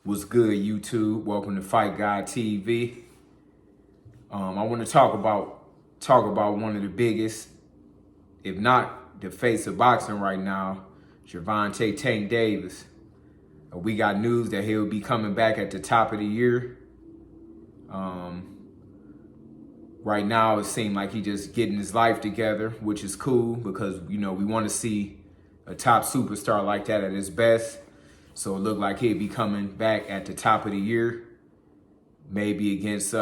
What's good, YouTube? Welcome to Fight God TV. I want to talk about one of the biggest, if not the face of boxing right now, Gervonta Tank Davis. We got news that he'll be coming back at the top of the year. Right now, it seems like he's just getting his life together, which is cool because we want to see a top superstar like that at his best. So it looked like he'd be coming back at the top of the year, maybe against,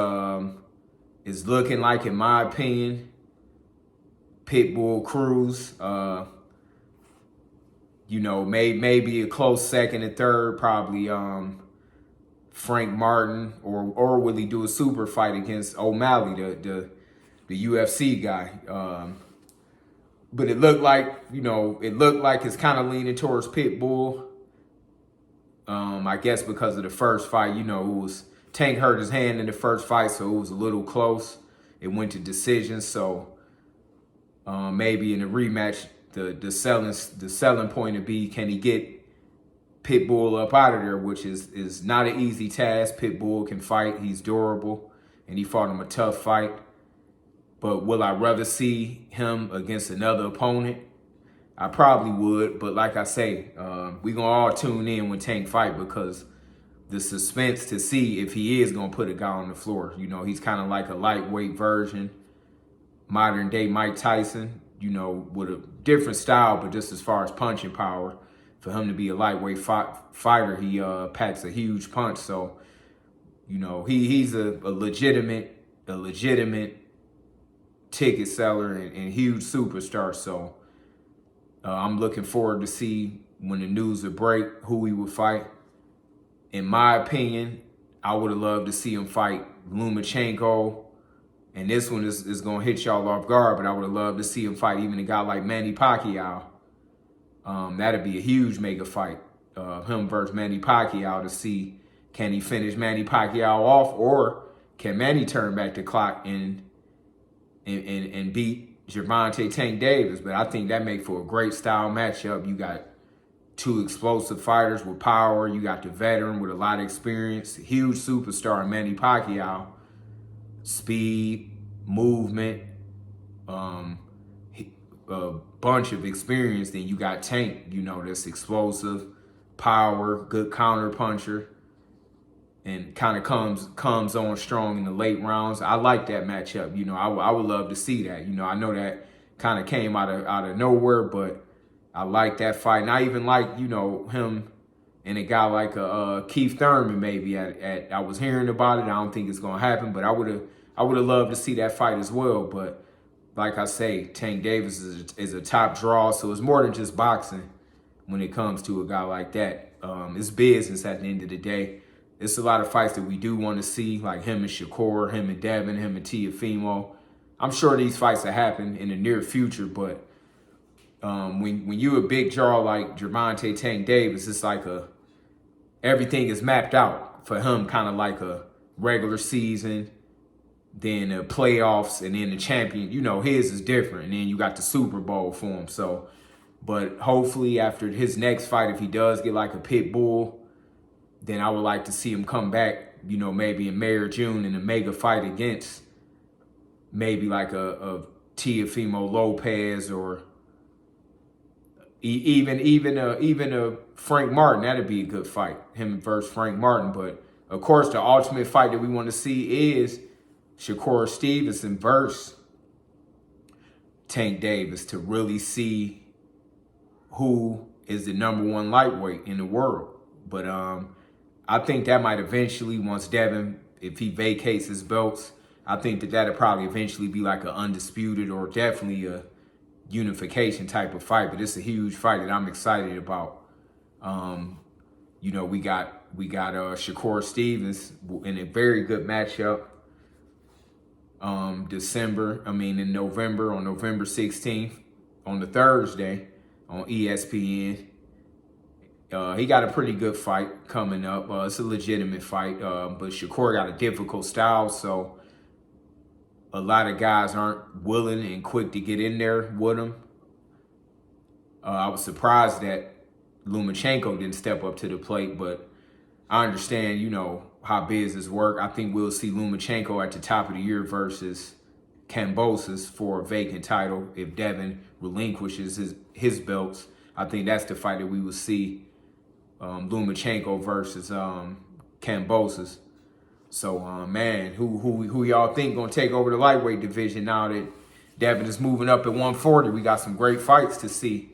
it's looking like, in my opinion, Pitbull Cruz. Maybe a close second and third, probably Frank Martin, or will he do a super fight against O'Malley, the UFC guy? But it looked like, it's kind of leaning towards Pitbull. I guess because of the first fight, it was Tank hurt his hand in the first fight, so it was a little close. It went to decision, so maybe in the rematch, the selling point would be, can he get Pitbull up out of there, which is not an easy task. Pitbull can fight, he's durable, and he fought him a tough fight. But will I rather see him against another opponent? I probably would, but like I say, we gonna all tune in when Tank fight because the suspense to see if he is gonna put a guy on the floor. He's kind of like a lightweight version, modern day Mike Tyson, with a different style, but just as far as punching power, for him to be a lightweight fighter, he packs a huge punch. So, he's a legitimate ticket seller and huge superstar. So, I'm looking forward to see when the news would break who he would fight. In my opinion, I would have loved to see him fight Lomachenko. And this one is going to hit y'all off guard, but I would have loved to see him fight even a guy like Manny Pacquiao. That'd be a huge mega fight. Him versus Manny Pacquiao to see, can he finish Manny Pacquiao off, or can Manny turn back the clock and beat Gervonta Tank Davis? But I think that make for a great style matchup. You got two explosive fighters with power. You got the veteran with a lot of experience, huge superstar in Manny Pacquiao. Speed, movement, a bunch of experience. Then you got Tank, that's explosive, power, good counter puncher, and kind of comes on strong in the late rounds. I like that matchup. I would love to see that. I know that kind of came out of nowhere, but I like that fight. And I even like, him and a guy like Keith Thurman maybe I was hearing about it. I don't think it's gonna happen, but I would have loved to see that fight as well. But like I say, Tank Davis is a top draw, so it's more than just boxing when it comes to a guy like that. It's business at the end of the day. It's a lot of fights that we do want to see, like him and Shakur, him and Devin, him and Teofimo. I'm sure these fights will happen in the near future, but when you a big draw like Gervonta Tank Davis, it's like everything is mapped out for him, kind of like a regular season, then the playoffs, and then the champion. His is different, and then you got the Super Bowl for him. So, but hopefully after his next fight, if he does get like a pit bull, then I would like to see him come back, maybe in May or June in a mega fight against maybe like a Teofimo Lopez, or even a Frank Martin. That'd be a good fight, him versus Frank Martin. But of course, the ultimate fight that we want to see is Shakur Stevenson versus Tank Davis, to really see who is the #1 lightweight in the world. But I think that might eventually, once Devin, if he vacates his belts, I think that'll probably eventually be like an undisputed, or definitely a unification type of fight. But it's a huge fight that I'm excited about. We got Shakur Stevens in a very good matchup. In November, on November 16th, on the Thursday on ESPN. He got a pretty good fight coming up. It's a legitimate fight, but Shakur got a difficult style, so a lot of guys aren't willing and quick to get in there with him. I was surprised that Lomachenko didn't step up to the plate, but I understand, you know, how business work. I think we'll see Lomachenko at the top of the year versus Kambosos for a vacant title if Devin relinquishes his belts. I think that's the fight that we will see, Lomachenko versus Kambosos. So, man, who y'all think gonna take over the lightweight division now that Devin is moving up at 140? We got some great fights to see.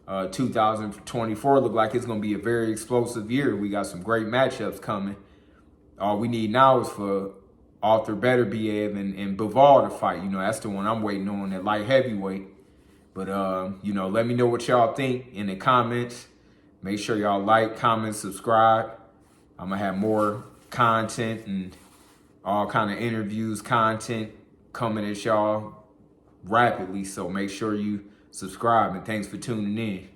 2024 look like it's gonna be a very explosive year. We got some great matchups coming. All we need now is for Arthur Beterbiev and Bivol to fight. You know, that's the one I'm waiting on at light heavyweight. But you know, let me know what y'all think in the comments. Make sure y'all like, comment, subscribe. I'm gonna have more content and all kind of interviews, content coming at y'all rapidly. So make sure you subscribe, and thanks for tuning in.